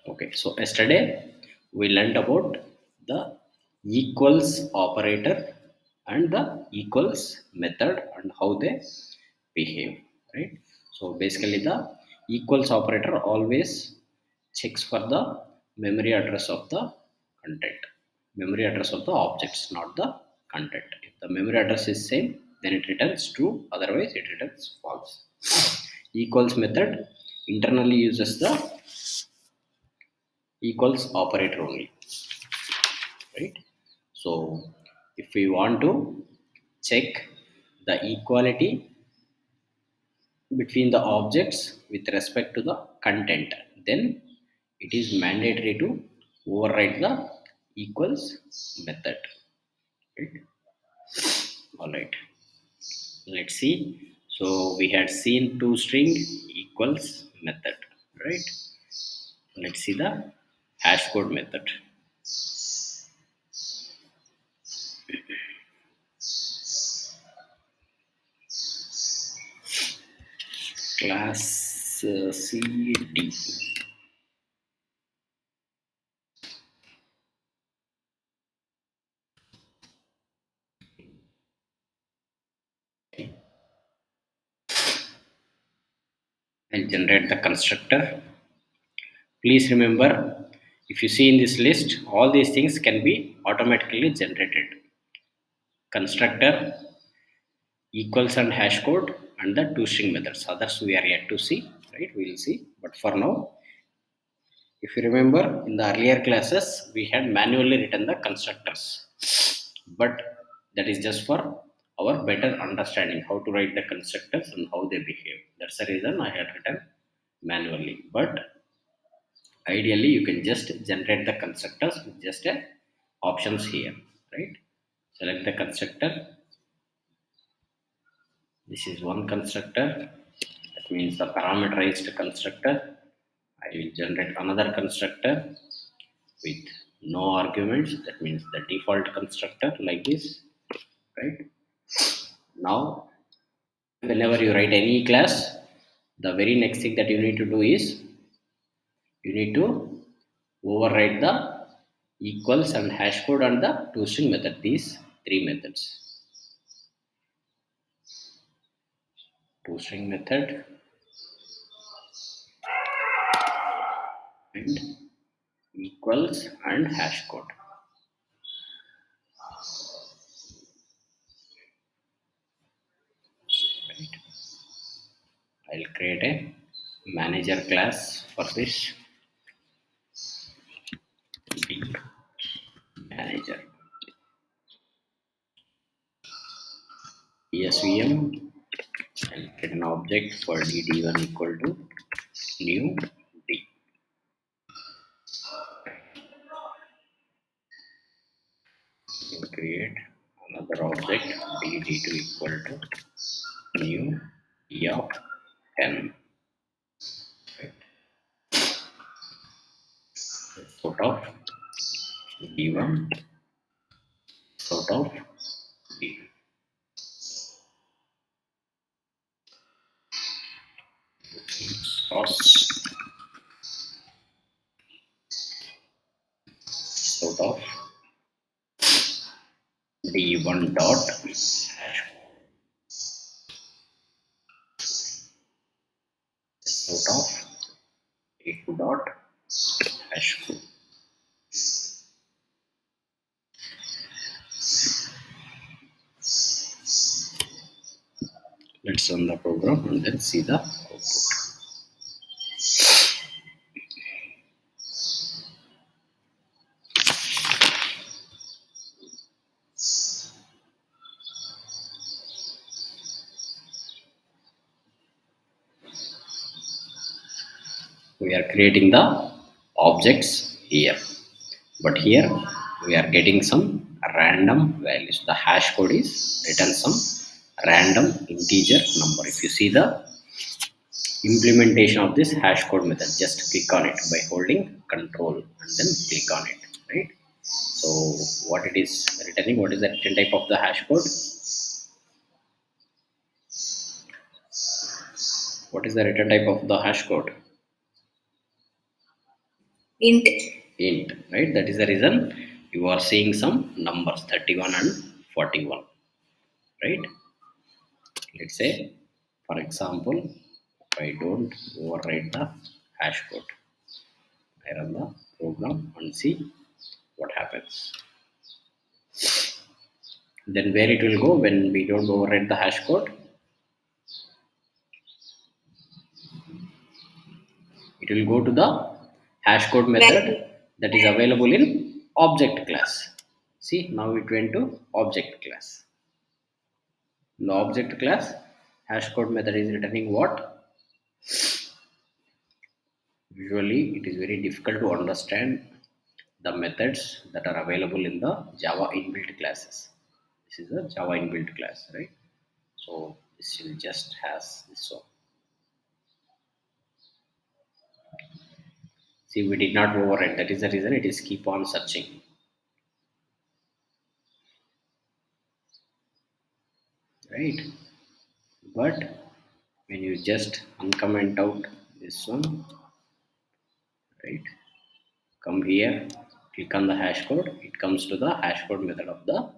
Okay, so yesterday we learned about the equals operator and the equals method and how they behave, right? So basically, the equals operator always checks for the memory address of the content, memory address of the objects, not the content. If the memory address is same, then it returns true, otherwise, it returns false. Equals method internally uses the equals operator only, right? So if we want to check the equality between the objects with respect to the content, then it is mandatory to override the equals method, right? All right, let's see. So we had seen toString equals method, right? Let's see the hash code method. Class cd. I'll generate the constructor. Please remember, if you see in this list, all these things can be automatically generated. Constructor, equals and hash code, and the toString methods. Others we are yet to see, right? We will see. But for now, if you remember, in the earlier classes, we had manually written the constructors. But that is just for our better understanding how to write the constructors and how they behave. That's the reason I had written manually. But ideally you can just generate the constructors with just a options here, right? Select the constructor. This is one constructor, that means the parameterized constructor. I will generate another constructor with no arguments, that means the default constructor, like this, right? Now whenever you write any class, the very next thing that you need to do is you need to override the equals and hash code and the toString method, these three methods. Tostring method and equals and hash code. Right. I'll create a manager class for this. D manager. ESVM. I'll create an object for dd1 equal to new d. We'll create another object dd2 equal to new d of 10. Sort of d1 sort of d. Source sort of d1 dot hash sort of d2 dot hash code. Let's run the program and then see the output. We are creating the objects here, but here we are getting some random values. The hash code is written some random integer number. If you see the implementation of this hash code method, just click on it by holding control and then click on it, right? So what it is returning, what is the return type of the hash code? What is the return type of the hash code? int. Int, right? That is the reason you are seeing some numbers 31 and 41, right? Let's say, for example, if I don't override the hash code, I run the program and see what happens. Then where it will go when we don't override the hash code, it will go to the hash code method that is available in object class. See, now it went to object class. In the object class, hash code method is returning what? Usually, it is very difficult to understand the methods that are available in the Java inbuilt classes. This is a Java inbuilt class, right? So this will just has this one. See, we did not override. That is the reason it is keep on searching, right? But when you just uncomment out this one, right? Come here, click on the hash code. It comes to the hash code method of the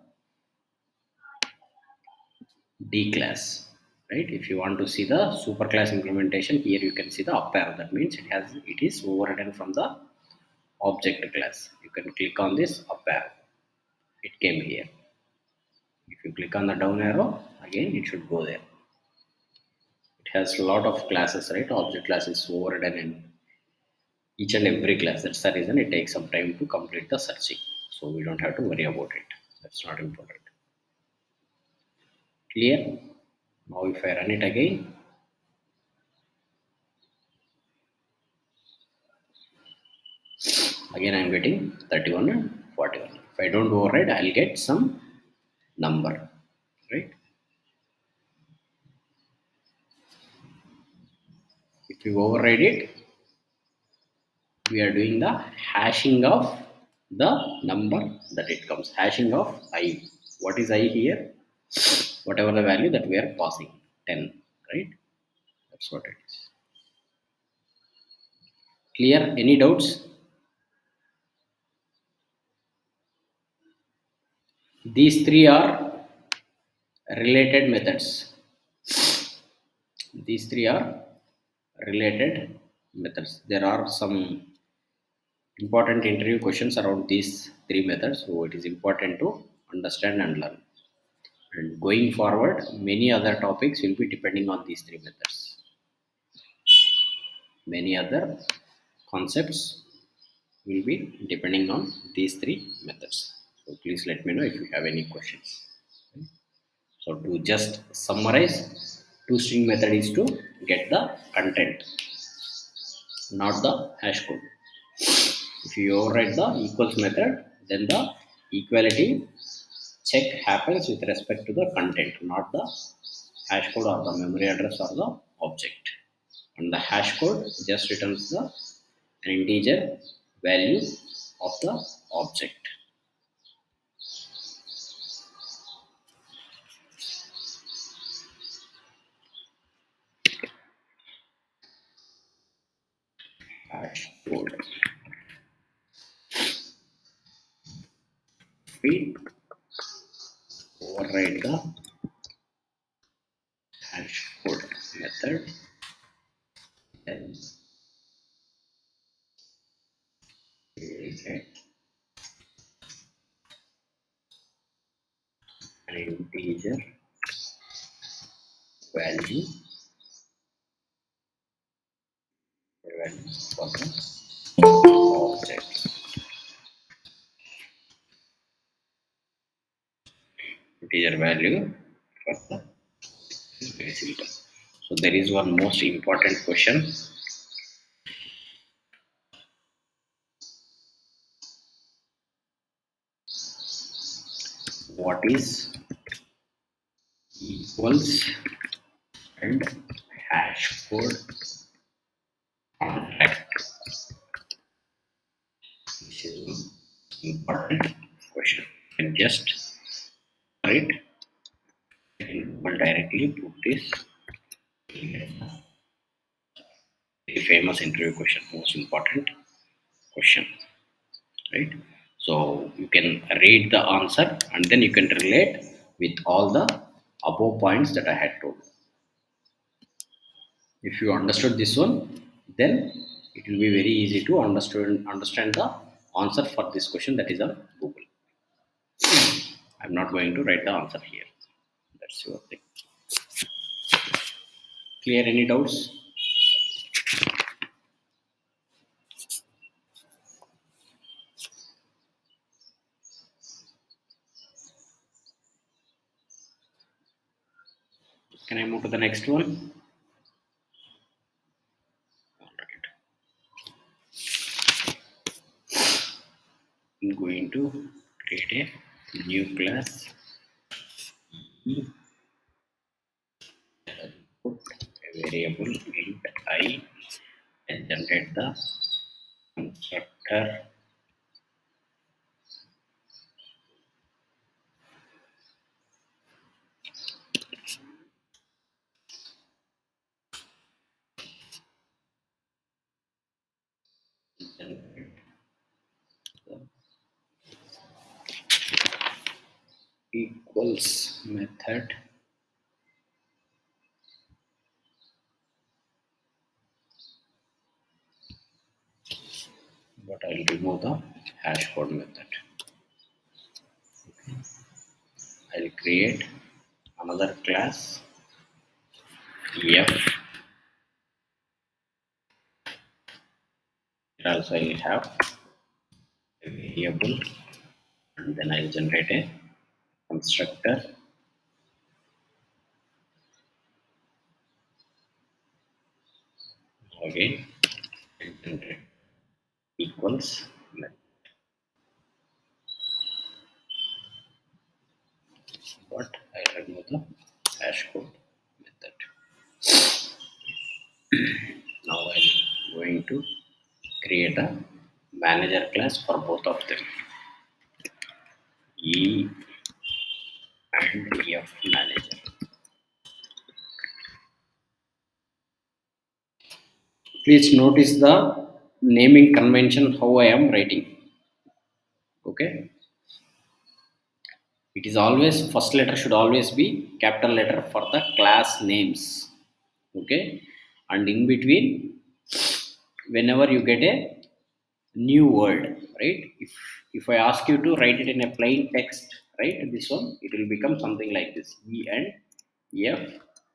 D class, right? If you want to see the superclass implementation, here you can see the up arrow. That means it is overridden from the object class. You can click on this up arrow. It came here. If you click on the down arrow, again it should go there. It has a lot of classes, right? Object class is overridden in each and every class. That's the reason it takes some time to complete the searching. So we don't have to worry about it. That's not important. Clear? Now if I run it again, again I'm getting 31 and 41. If I don't override, I'll get some number, right? If you override it, we are doing the hashing of the number that it comes. Hashing of I. What is I here? Whatever the value that we are passing, 10, right? That's what it is. Clear? Any doubts? These three are related methods. These three are related methods. There are some important interview questions around these three methods, so it is important to understand and learn. And going forward, many other topics will be depending on these three methods. Many other concepts will be depending on these three methods. So please let me know if you have any questions. So to just summarize, toString method is to get the content, not the hash code. If you override the equals method, then the equality check happens with respect to the content, not the hash code or the memory address or the object. And the hash code just returns the an integer value of the object. Hash code. We override the hash code method, then we get an integer value for the object. Integer value for the very simple. So there is one most important question. What is equals and hash code contact? This is an important question. And just write will directly put this very famous interview question, most important. question, right? So you can read the answer and then you can relate with all the above points that I had told. If you understood this one, then it will be very easy to understand the answer for this question that is on Google. I'm not going to write the answer here. That's your thing. Clear? Any doubts? Can I move to the next one? All right. I'm going to create a new class. Put a variable int I and generate the constructor. Generate the equals method, but I'll remove the hash code method. I'll create another class f. Here also I'll have a variable and then I'll generate a constructor. Again, I'll generate equals method, but I'll remove the hash code method. Now I'm going to create a manager class for both of them, E and F manager. Please notice the naming convention how I am writing. Okay, it is always first letter should always be capital letter for the class names. Okay, and in between, whenever you get a new word, right? If I ask you to write it in a plain text, right, this one it will become something like this, E and F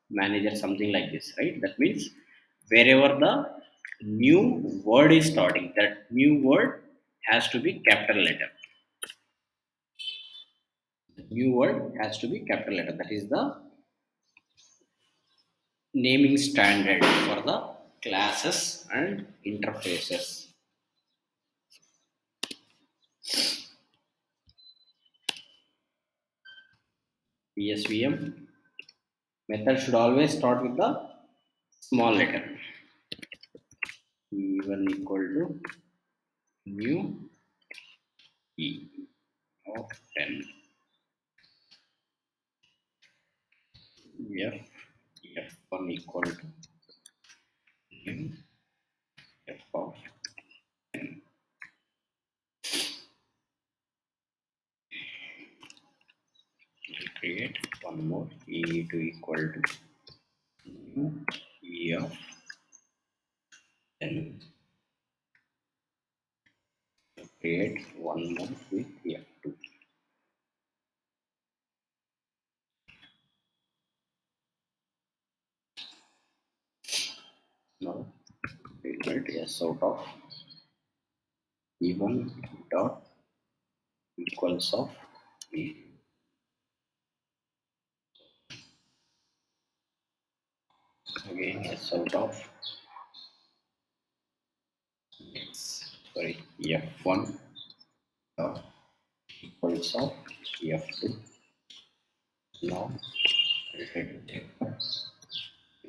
manager, something like this, right? That means wherever the new word is starting, that new word has to be capital letter. The new word has to be capital letter. That is the naming standard for the classes and interfaces. PSVM method should always start with the small letter. E1 equal to new E of 10. F F1 equal to new F of 10. I'll create one more, E2 equal to new E of 10. Create one more with F2. Now we'll write S out of E1 dot equals of E. Again S out of F1 dot equals of F2. Now I'll check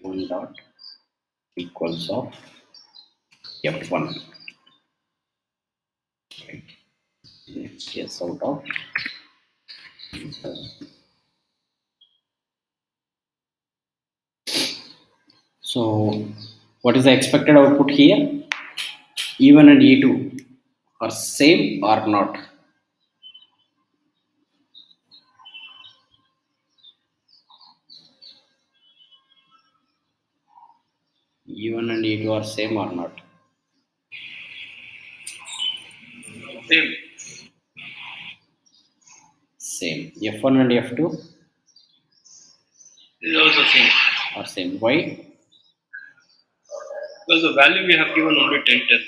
one dot equals of F1. Right. Next S out of. So what is the expected output here? E1 and E2. or same or not. E1 and E2 are same or not. Same. Same. F1 and F2 Is also same. are same. Why? Because the value we have given only 10, 10.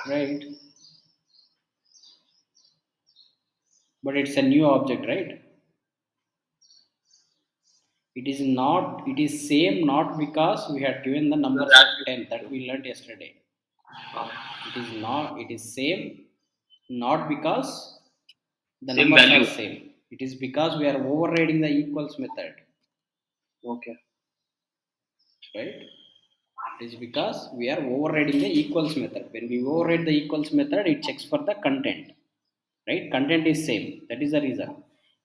Right. But it's a new object, right? It is not. It is same not because we had given the numbers of 10 that we learned yesterday. It is not. It is same not because the Same numbers are value. same. It is because we are overriding the equals method, Okay. right? It is because we are overriding the equals method. When we override the equals method, it checks for the content, right? Content is same. That is the reason.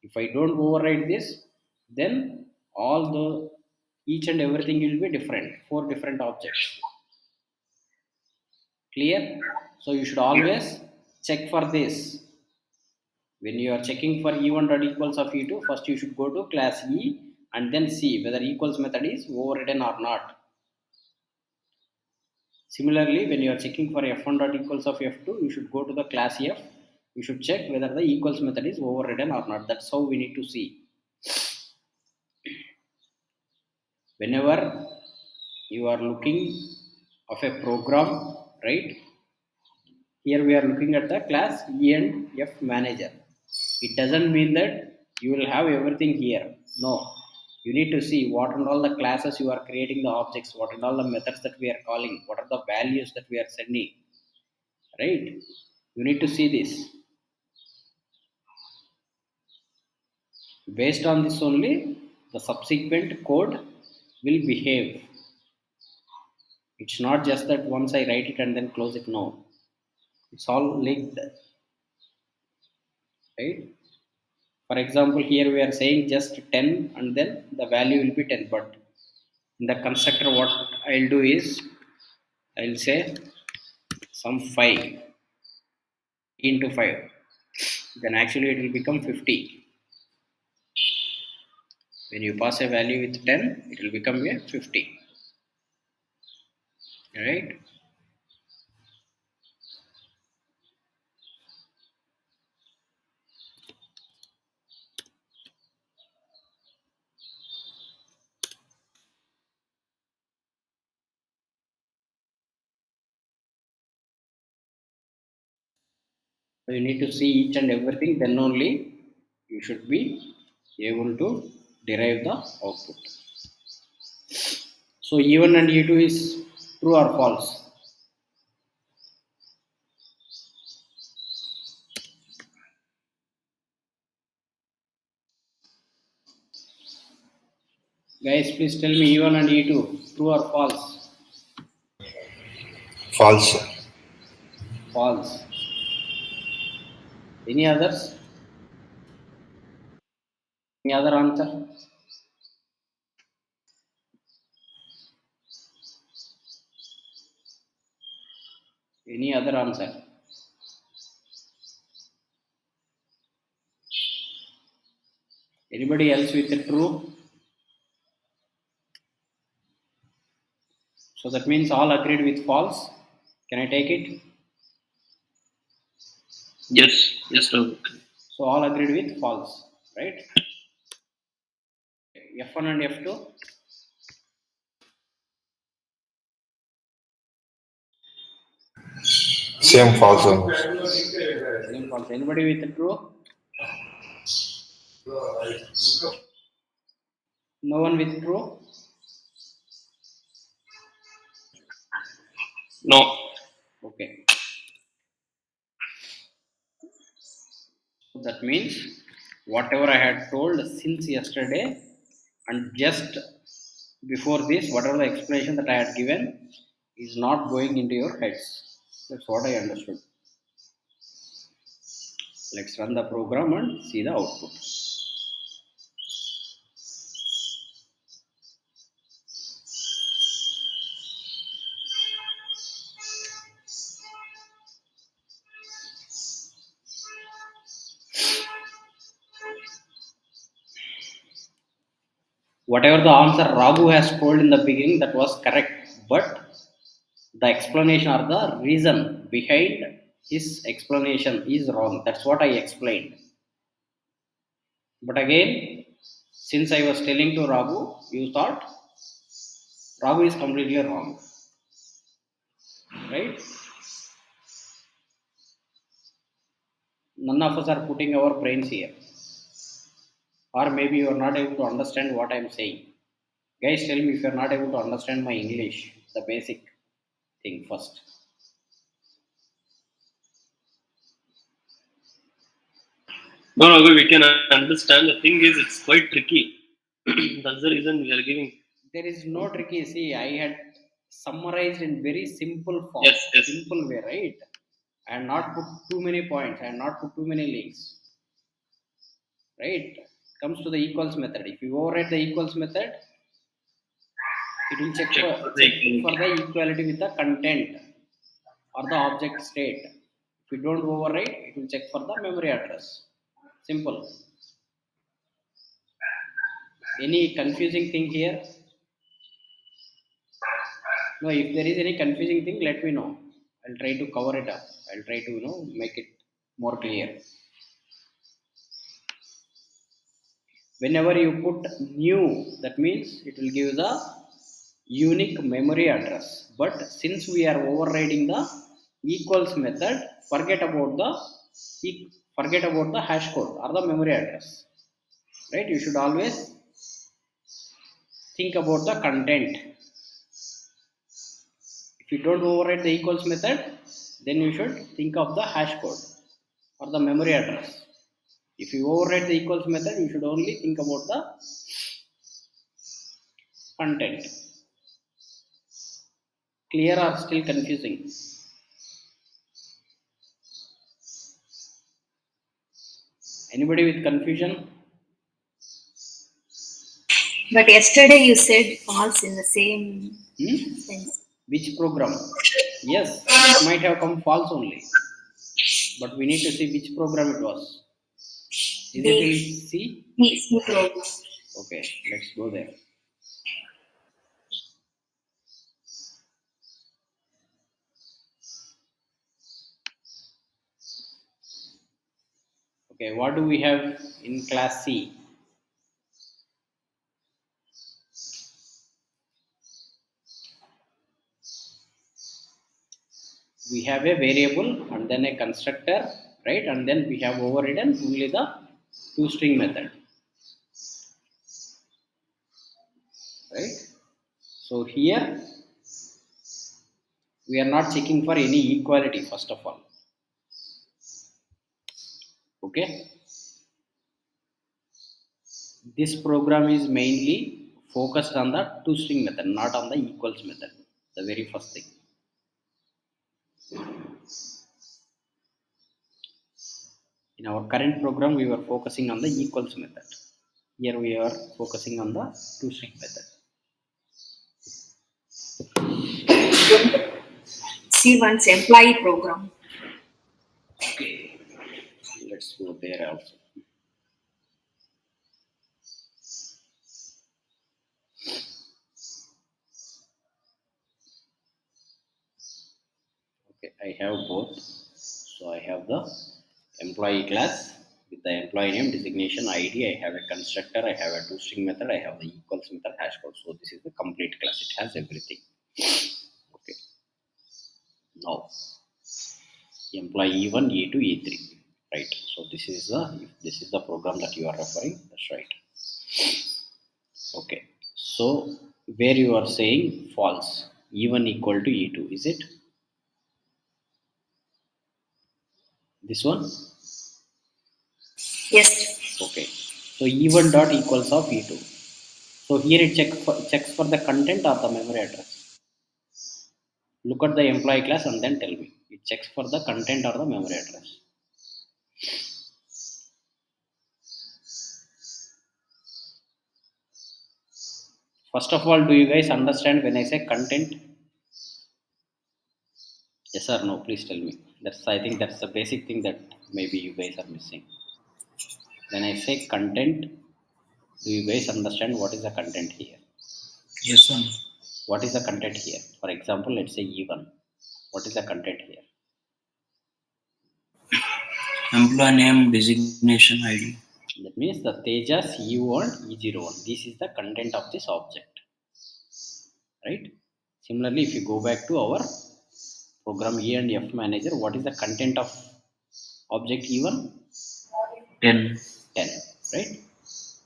If I don't override this, then all the each and everything will be different. Four different objects. Clear? So you should always check for this. When you are checking for E1 dot equals of E2, first you should go to class E and then see whether equals method is overridden or not. Similarly, when you are checking for F1 dot equals of F2, you should go to the class F. You should check whether the equals method is overridden or not. That's how we need to see. Whenever you are looking of a program, right? Here we are looking at the class E and F manager. It doesn't mean that you will have everything here. No. You need to see what and all the classes you are creating the objects, what and all the methods that we are calling, what are the values that we are sending, right? You need to see this. Based on this only, the subsequent code will behave. It's not just that once I write it and then close it. No. It's all linked, right? For example, here we are saying just 10 and then the value will be 10. But in the constructor, what I'll do is I'll say some 5 into 5. Then actually it will become 50. When you pass a value with 10, it will become a 50. Right? So you need to see each and everything, then only you should be able to derive the output. So E1 and E2 is true or false? Guys, please tell me E1 and E2, true or false? False. False. Any others? Any other answer? Any other answer? Anybody else with a true? So that means all agreed with false. Can I take it? Yes. Yes, sir. So all agreed with false, right? F1 and F2. Same false only. Same false. Anybody with a true? No one with true? No. Okay. So that means whatever I had told since yesterday and just before this, whatever the explanation that I had given is not going into your heads. That's what I understood. Let's run the program and see the output. whatever the answer Raghu has told in the beginning, that was correct, but the explanation or the reason behind his explanation is wrong. That's what I explained. But again, since I was telling to Raghu, you thought Raghu is completely wrong, right? None of us are putting our brains here, or maybe you are not able to understand what I am saying. Guys, tell me if you are not able to understand my English, the basic thing first. No, no, we can understand. The thing is, it's quite tricky. That's the reason we are giving. There is no tricky. See, I had summarized in very simple form, Yes, yes. simple way, right? And not put too many points and not put too many links, right? Comes to the equals method. If you override the equals method, it will check Check for for the check for equality. the equality with the content or the object state. If you don't override, it will check for the memory address. Simple. Any confusing thing here? No, if there is any confusing thing, let me know. I'll try to cover it up. I'll try to make it more clear. Whenever you put new, that means it will give the unique memory address. But since we are overriding the equals method, forget about the forget about the hash code or the memory address. Right? You should always think about the content. If you don't override the equals method, then you should think of the hash code or the memory address. If you override the equals method, you should only think about the content. Clear or still confusing? Anybody with confusion? But yesterday you said false in the same Hmm? sense. Which program? Yes, it might have come false only, but we need to see which program it was. Is it in The C? PC program. Okay, let's go there. Okay, what do we have in class C? We have a variable and then a constructor, right? And then we have overridden only the toString method, right? So here we are not checking for any equality first of all. Okay, this program is mainly focused on the toString method, not on the equals method. The very first thing. In our current program, we were focusing on the equals method. Here we are focusing on the toString method. C1's employee program. Okay, let's go there also. Okay, I have both. So I have the employee class with the employee name, designation, ID. I have a constructor. I have a toString method. I have the equals method, hash code. So this is the complete class. It has everything. Okay. Now employee E1, E2, E3. Right. So this is the program that you are referring. That's right. Okay. So where you are saying false, E1 equal to E2, is it this one? Yes. Okay. So E1 dot equals of E2. So here it checks for the content or the memory address. Look at the employee class and then tell me. It checks for the content or the memory address. First of all, do you guys understand when I say content? Yes or no? Please tell me. I think that's the basic thing that maybe you guys are missing. When I say content, Do you guys understand what is the content here? Yes, sir. What is the content here? For example, let's say E1. What is the content here? Employee name, designation, ID. That means the Tejas E1, E01. This is the content of this object, right? Similarly, if you go back to our program E and F manager, what is the content of object E1? 10. 10, right?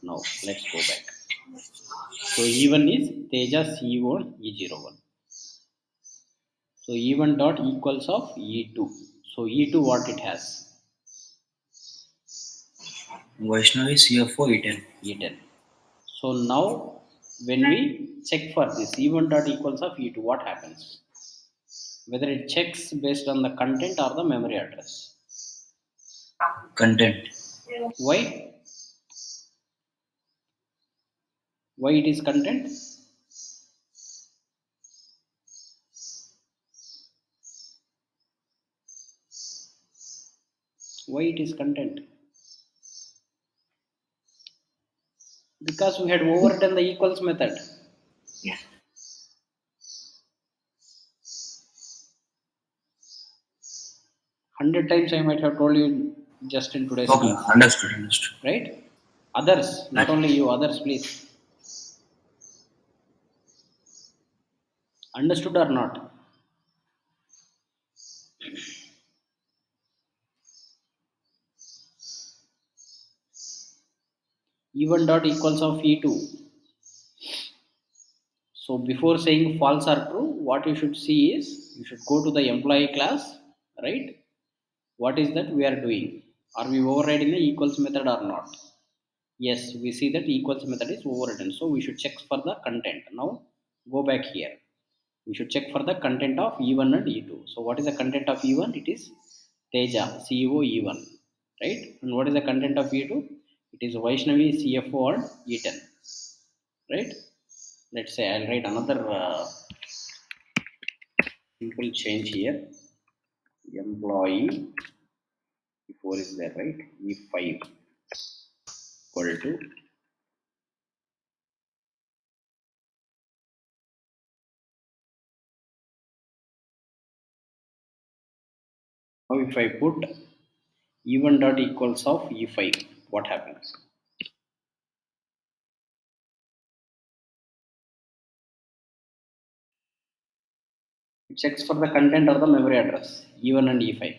Now let's go back. So E1 is Tejas E1, E01. So E1 dot equals of E2. So E2 what it has? Vaishnavi CFO E10. E10. So now when we check for this E1 dot equals of E2, what happens? Whether it checks based on the content or the memory address. Content. Why? Why it is content? Why it is content? Because we had overridden the equals method. Yeah. 100 times I might have told you just in today's Okay, class, understood. right? Others, not only you, others, please. Understood or not? E1 dot equals of E2. So before saying false or true, what you should see is you should go to the employee class, right? What is that we are doing? Are we overriding the equals method or not? Yes, we see that equals method is overridden. So we should check for the content. Now go back here. We should check for the content of E1 and E2. So what is the content of E1? It is Teja, CEO E1, right? And what is the content of E2? It is Vaishnavi, CFO and E10, right? Let's say I'll write another simple change here. Employee before is there, right? E5 equal to now if I put E1 dot equals of E5, what happens? It checks for the content or the memory address, E1 and E5.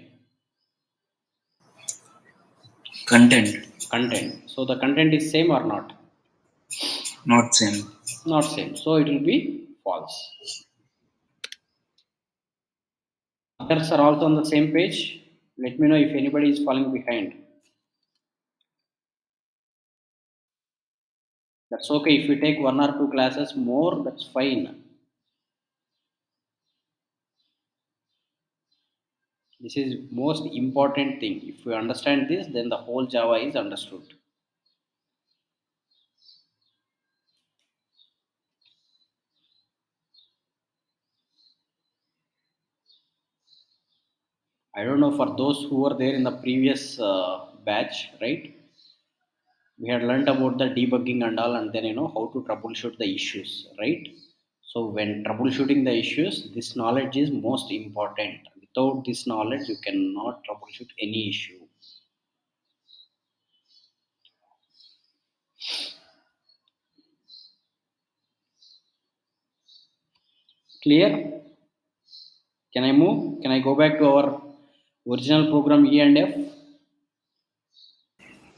Content. Content. So the content is same or not? Not same. Not same. So it will be false. Others are also on the same page. Let me know if anybody is falling behind. That's okay. If we take one or two classes more, that's fine. This is most important thing. If we understand this, then the whole Java is understood. I don't know for those who were there in the previous batch, right? We had learned about the debugging and all, and then how to troubleshoot the issues, right? So when troubleshooting the issues, this knowledge is most important. Without this knowledge, you cannot troubleshoot any issue. Clear? Can I move? Can I go back to our original program E and F?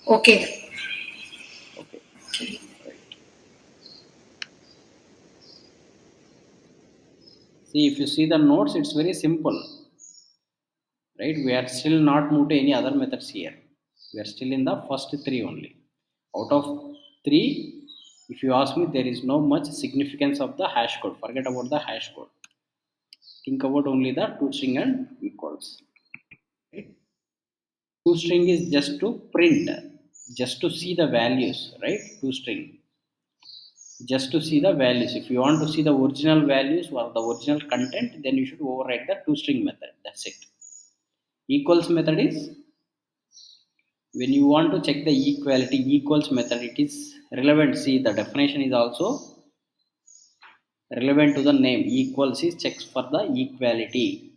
Okay. Okay. Right. See, if you see the notes, it's very simple, right? We are still not moved to any other methods here. We are still in the first three only. Out of three, if you ask me, there is no much significance of the hash code. Forget about the hash code. Think about only the toString and equals. Right? ToString is just to print, just to see the values, right? ToString, just to see the values. If you want to see the original values or the original content, then you should override the ToString method. That's it. Equals method is When you want to check the equality equals method, it is relevant. See, the definition is also relevant to the name. Equals is checks for the equality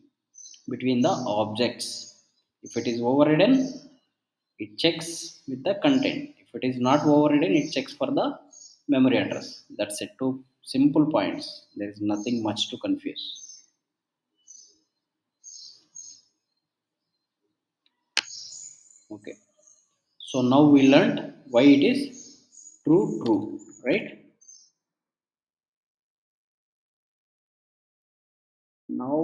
between the objects. If it is overridden, it checks with the content. If it is not overridden, it checks for the memory address. That's it. Two simple points. There is nothing much to confuse. Okay. So now we learned why it is true, right? Now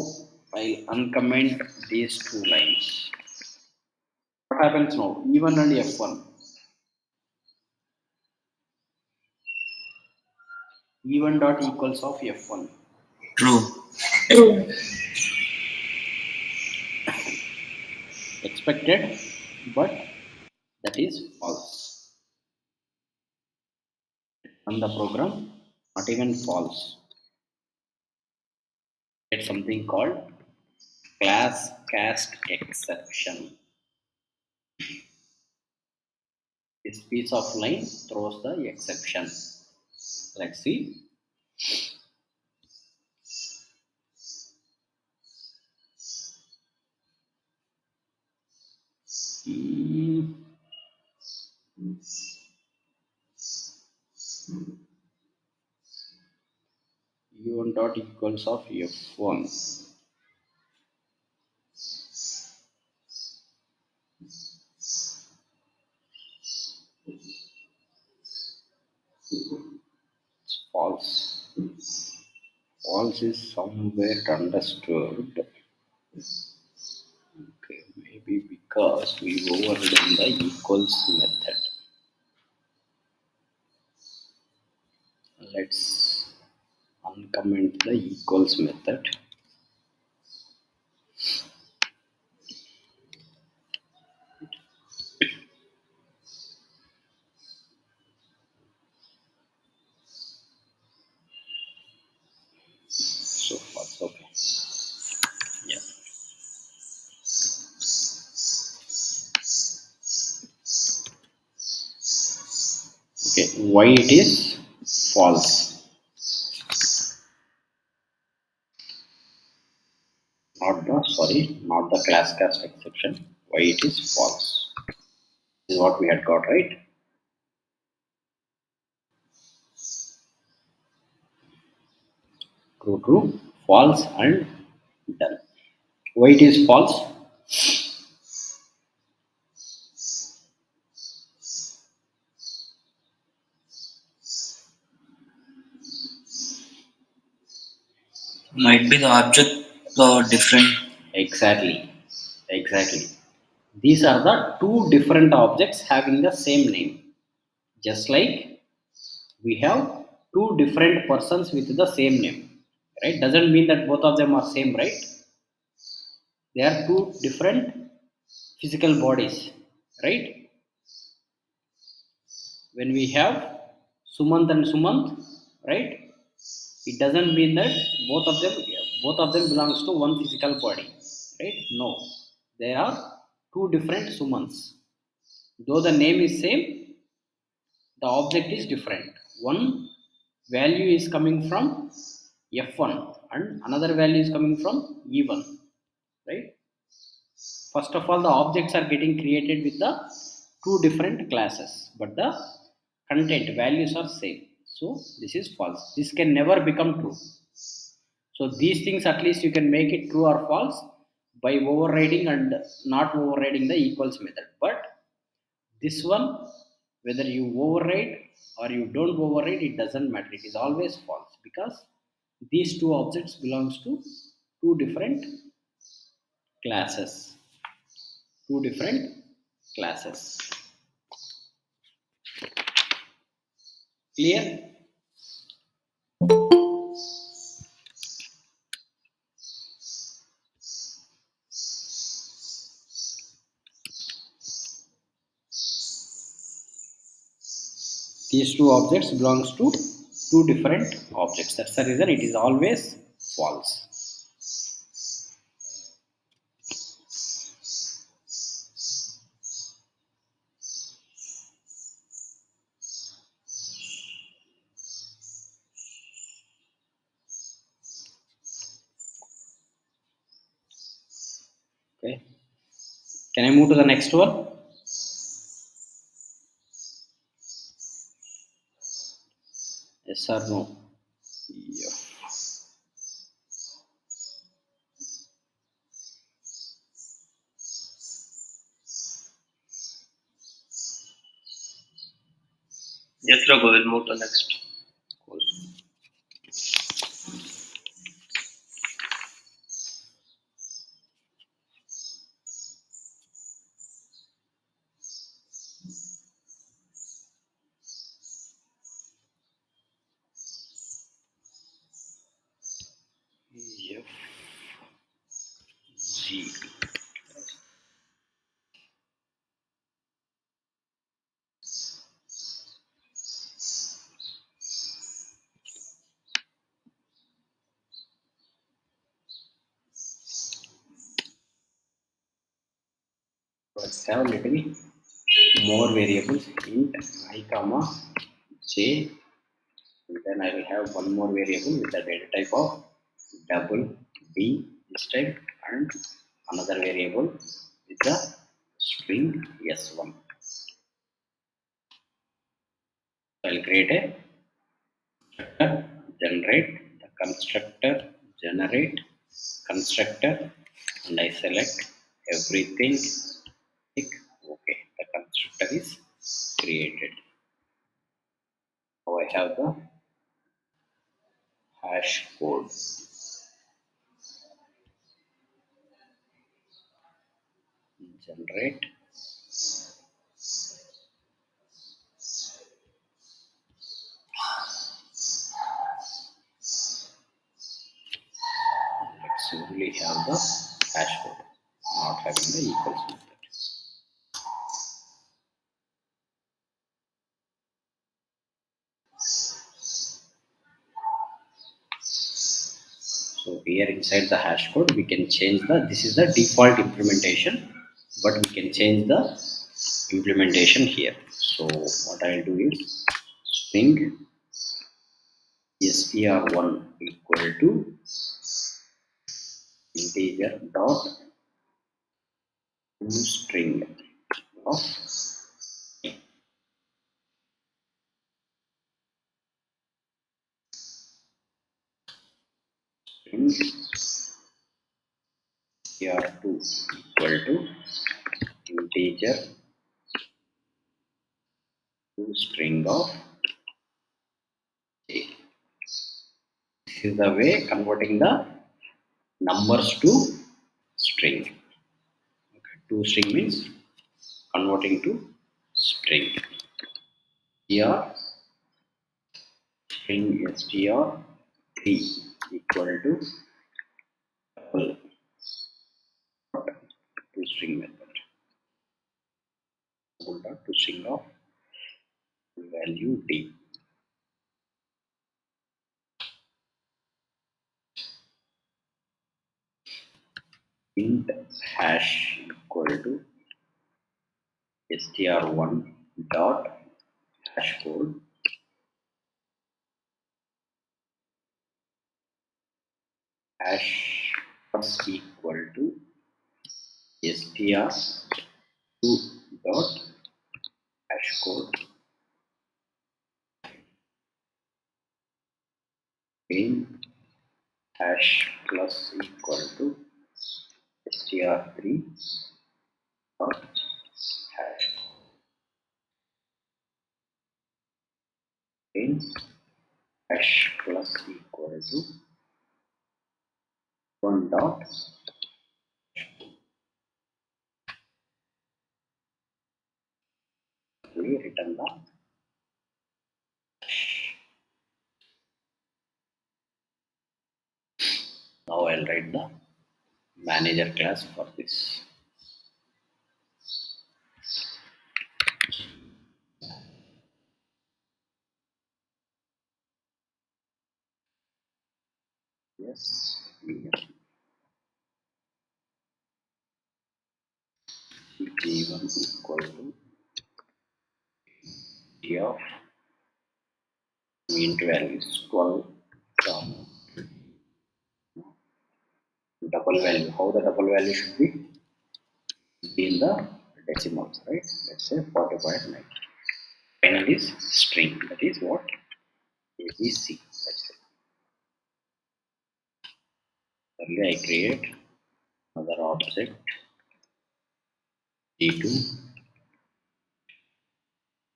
I'll uncomment these two lines. What happens now? E1 and F1. E1 dot equals of F1. True. True. Expected, but that is false. Run the program, not even false. Get something called class cast exception. This piece of line throws the exception. Let's see. Hmm. U1 dot equals of F1. It's false. False is somewhere understood. Okay, maybe because we overridden the equals method. Let's uncomment the equals method. So false. Okay. Yeah. Okay. Why it is false? Not the class cast exception. Why it is false? This is what we had got, right? True, false, and done. Why it is false? Might be the object different. Exactly. These are the two different objects having the same name. Just like we have two different persons with the same name, right? Doesn't mean that both of them are same, right? They are two different physical bodies, right? When we have Sumant and Sumant, right? It doesn't mean that both of them belongs to one physical body, right? No, they are two different Sumants. Though the name is same, the object is different. One value is coming from F1 and another value is coming from E1, right? First of all, the objects are getting created with the two different classes, but the content values are same. So this is false. This can never become true. So these things at least you can make it true or false by overriding and not overriding the equals method. But this one, whether you override or you don't override, it doesn't matter. It is always false because these two objects belongs to two different classes. Two different classes. Clear? These two objects belongs to two different objects. That's the reason it is always false. Okay. Can I move to the next one? Yes or no? Yeah. Yes, Raghu, we'll move to next. Cool. F G. Let's have a little more variables int I comma j, and then I will have one more variable with the data type of double b instead, and another variable with the string s1. I'll create a generate the constructor generate constructor, and I select everything, click OK. The constructor is created. Now I have the hash code. Generate let's only have the hash code, not having the equals method. So here inside the hash code we can change this is the default implementation, but we can change the implementation here. So what I'll do is string str1 equal to integer dot toString of string str2 equal to integer toString of j. This is the way converting the numbers to string. Okay. ToString means converting to string. Here string str3 equal to double ToString method. Double dot ToString of value d. Int hash equal to str1 dot hash code hash plus equal to str2 dot hash code in hash plus equal to str3 dot hash in hash plus equal to 1 dot. We return the hash. Now I'll write the manager class for this. Yes, cp1 equal to t of int value is 12 double value. How the double value should be? in the decimals, right? Let's say 40.9. Final is string, that is what? ABC. Let's say. Earlier I create another object G2.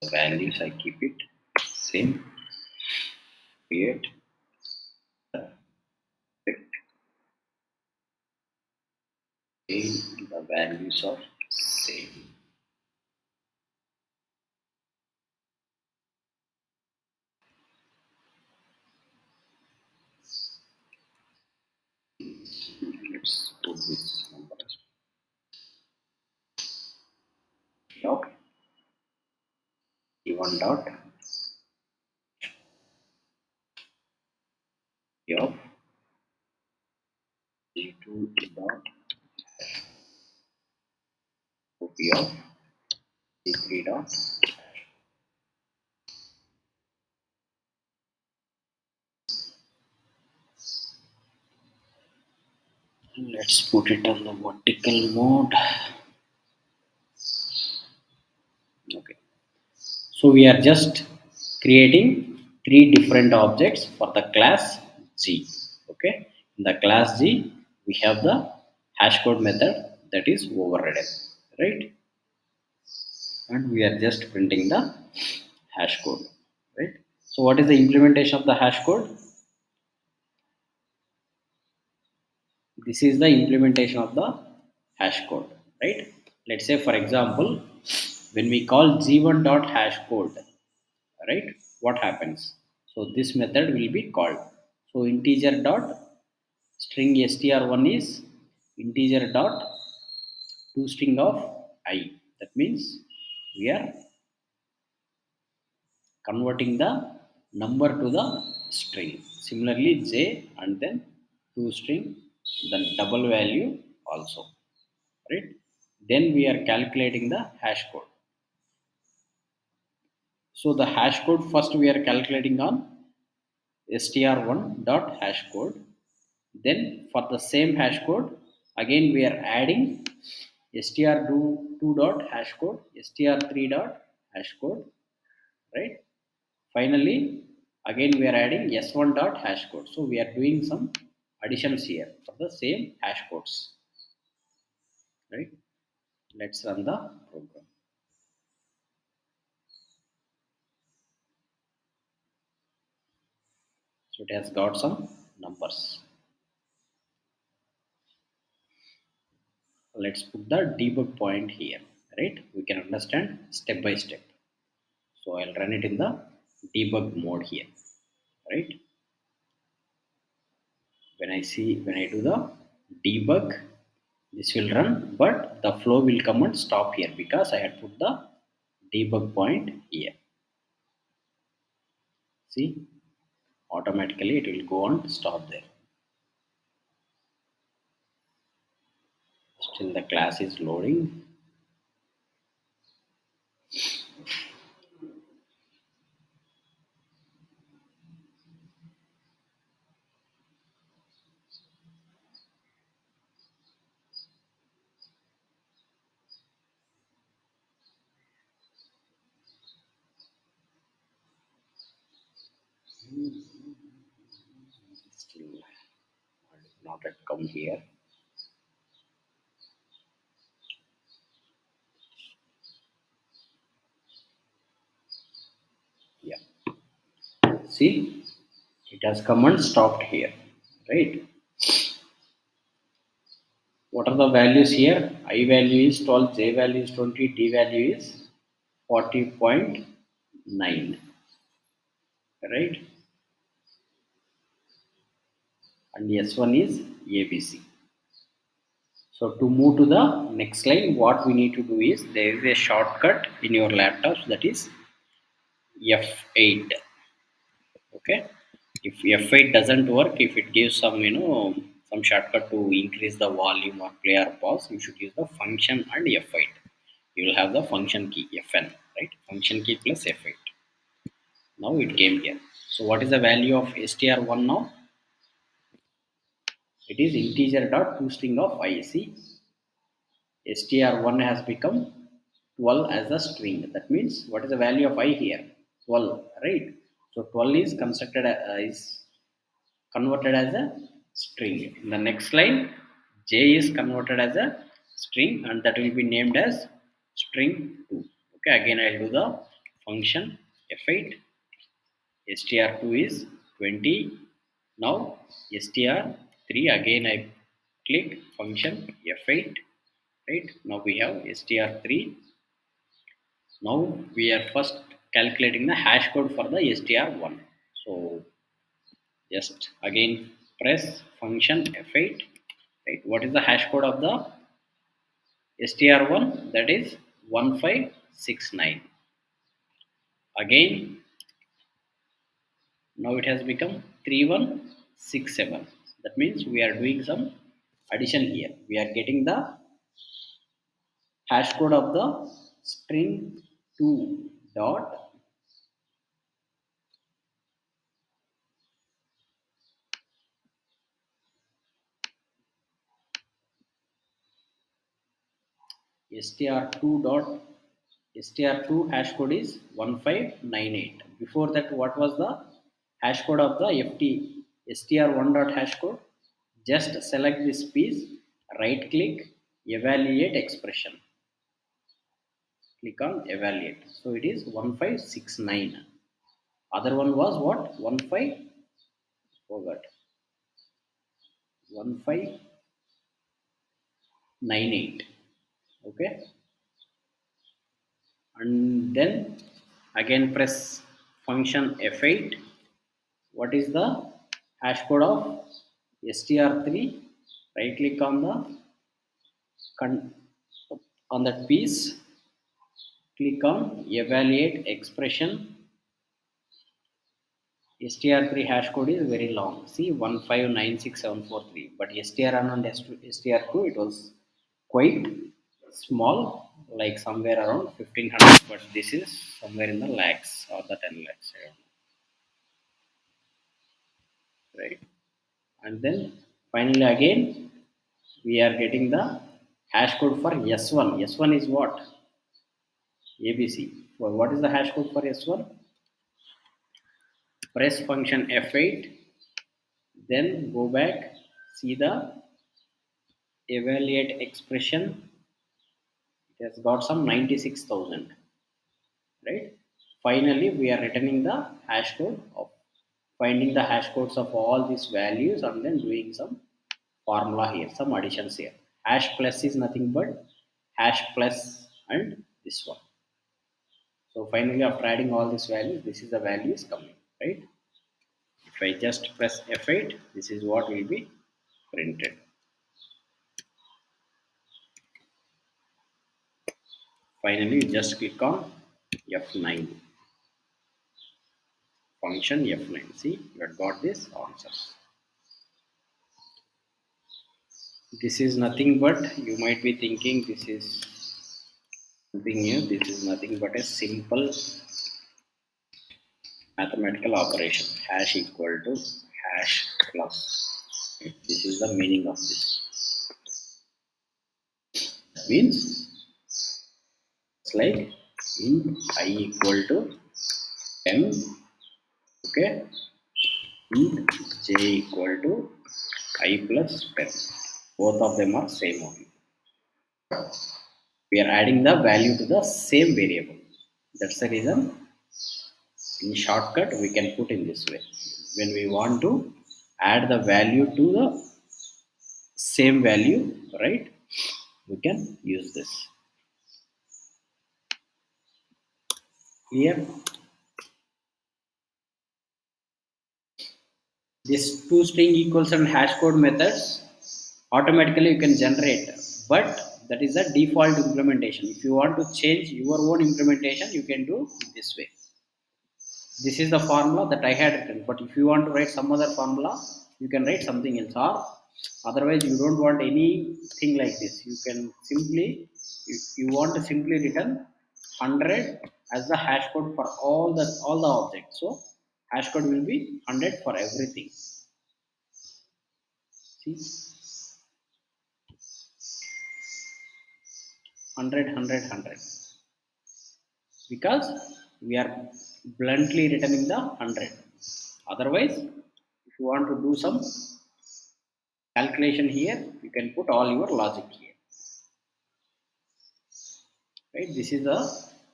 The values I keep it same. Create the values of same. Let's put this number as dot E1 dot E of G2 dot P of G3 dot. Let's put it on the vertical mode. Okay. So we are just creating three different objects for the class G. Okay. In the class G, we have the hash code method that is overridden, right? And we are just printing the hash code, right? So what is the implementation of the hash code? This is the implementation of the hash code, right? Let's say for example, when we call g1 dot hash code, right, what happens? So this method will be called. So integer dot string str1 is integer dot to string of I. That means we are converting the number to the string. Similarly j and then to string, then double value also, right? Then we are calculating the hash code. So the hash code first we are calculating on str1 dot hash code. Then for the same hash code, again we are adding str2 dot hash code, str3 dot hash code, right? Finally, again we are adding s1 dot hash code. So we are doing some additions here for the same hash codes, right? Let's run the program. So it has got some numbers. Let's put the debug point here, right? We can understand step by step. So I'll run it in the debug mode here, right? When I do the debug, this will run, but the flow will come and stop here because I had put the debug point here. See, automatically it will go and stop there. Still the class is loading. Still not yet come here. Yeah. See, it has come and stopped here, right? What are the values here? I value is 12, J value is 20, D value is 40.9, right? And S1 is ABC. So to move to the next line, what we need to do is there is a shortcut in your laptops, that is F8. Okay. If F8 doesn't work, if it gives some some shortcut to increase the volume or play or pause, you should use the function and F8. You will have the function key Fn, right? Function key plus F8. Now it came here. So what is the value of str1 now? It is integer dot toString of I. See, str1 has become 12 as a string. That means what is the value of I here? 12, right? So 12 is constructed is converted as a string. In the next line, j is converted as a string and that will be named as string 2. Okay, again I'll do the function f8 str2 is 20. Now str3 again I click function f8, right? Now we have str3. Now we are first calculating the hash code for the str1. So just again press function f8, right? What is the hash code of the str1? That is 1569. Again now it has become 3167. That means we are doing some addition here. We are getting the hash code of the string 2 dot str2 dot str2 hash code is 1598. Before that, what was the hash code of the ft str1 dot hash code? Just select this piece, right click, evaluate expression, click on evaluate. So it is 1569. Other one was what? 15, forgot, 1598. Okay, and then again press function f8. What is the hash code of str3? Right click on the on that piece, click on evaluate expression. str3 hash code is very long. See 1596743, but str1 and str2 it was quite small, like somewhere around 1500, but this is somewhere in the lakhs or the 10 lakhs, I don't know, right? And then finally again we are getting the hash code for s1. S1 is what? ABC. Well, what is the hash code for s1? Press function f8, then go back, see the evaluate expression. It has got some 96,000, right? Finally we are returning the hash code of finding the hash codes of all these values and then doing some formula here, some additions here. Hash plus is nothing but hash plus and this one. So finally after adding all these values, this is the values coming, right? If I just press f8, this is what will be printed. Finally you just click on f9, function f9. See, you have got this answers. This is nothing but, you might be thinking this is something new. This is nothing but a simple mathematical operation. Hash equal to hash plus. This is the meaning of this. That means it's like int I equal to 10. Okay. Int j equal to I plus 10. Both of them are same only. We are adding the value to the same variable. That's the reason in shortcut we can put in this way. When we want to add the value to the same value, right, we can use this. Clear? This two string equals and hash code methods automatically you can generate, but that is the default implementation. If you want to change your own implementation, you can do this way. This is the formula that I had written, but if you want to write some other formula, you can write something else, or otherwise you don't want anything like this, you can simply, if you want to simply return 100 as the hash code for all the objects. So hash code will be 100 for everything. See, 100 because we are bluntly returning the 100. Otherwise, if you want to do some calculation here, you can put all your logic here. Right? This is a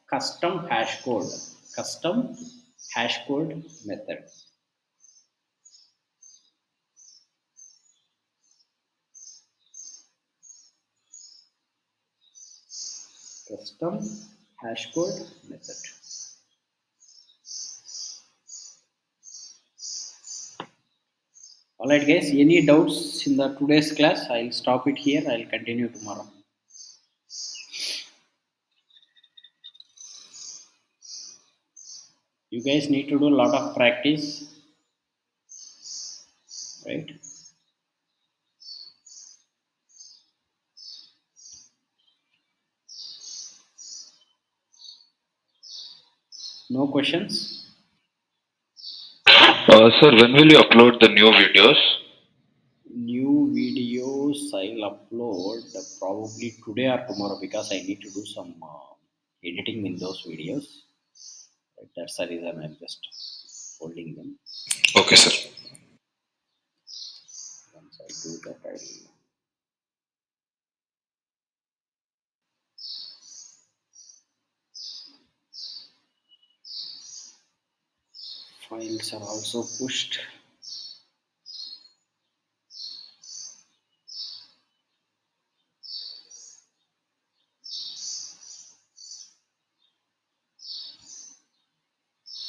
custom hash code. Custom hash code method. Custom hash code method. Alright guys, any doubts in the today's class? I'll stop it here. I'll continue tomorrow. You guys need to do a lot of practice, right? No questions? Sir, when will you upload the new videos? New videos I'll upload probably today or tomorrow because I need to do some editing in those videos. Right? That's the reason I'm just holding them. Okay, sir. Once I do that, I'll. Files are also pushed.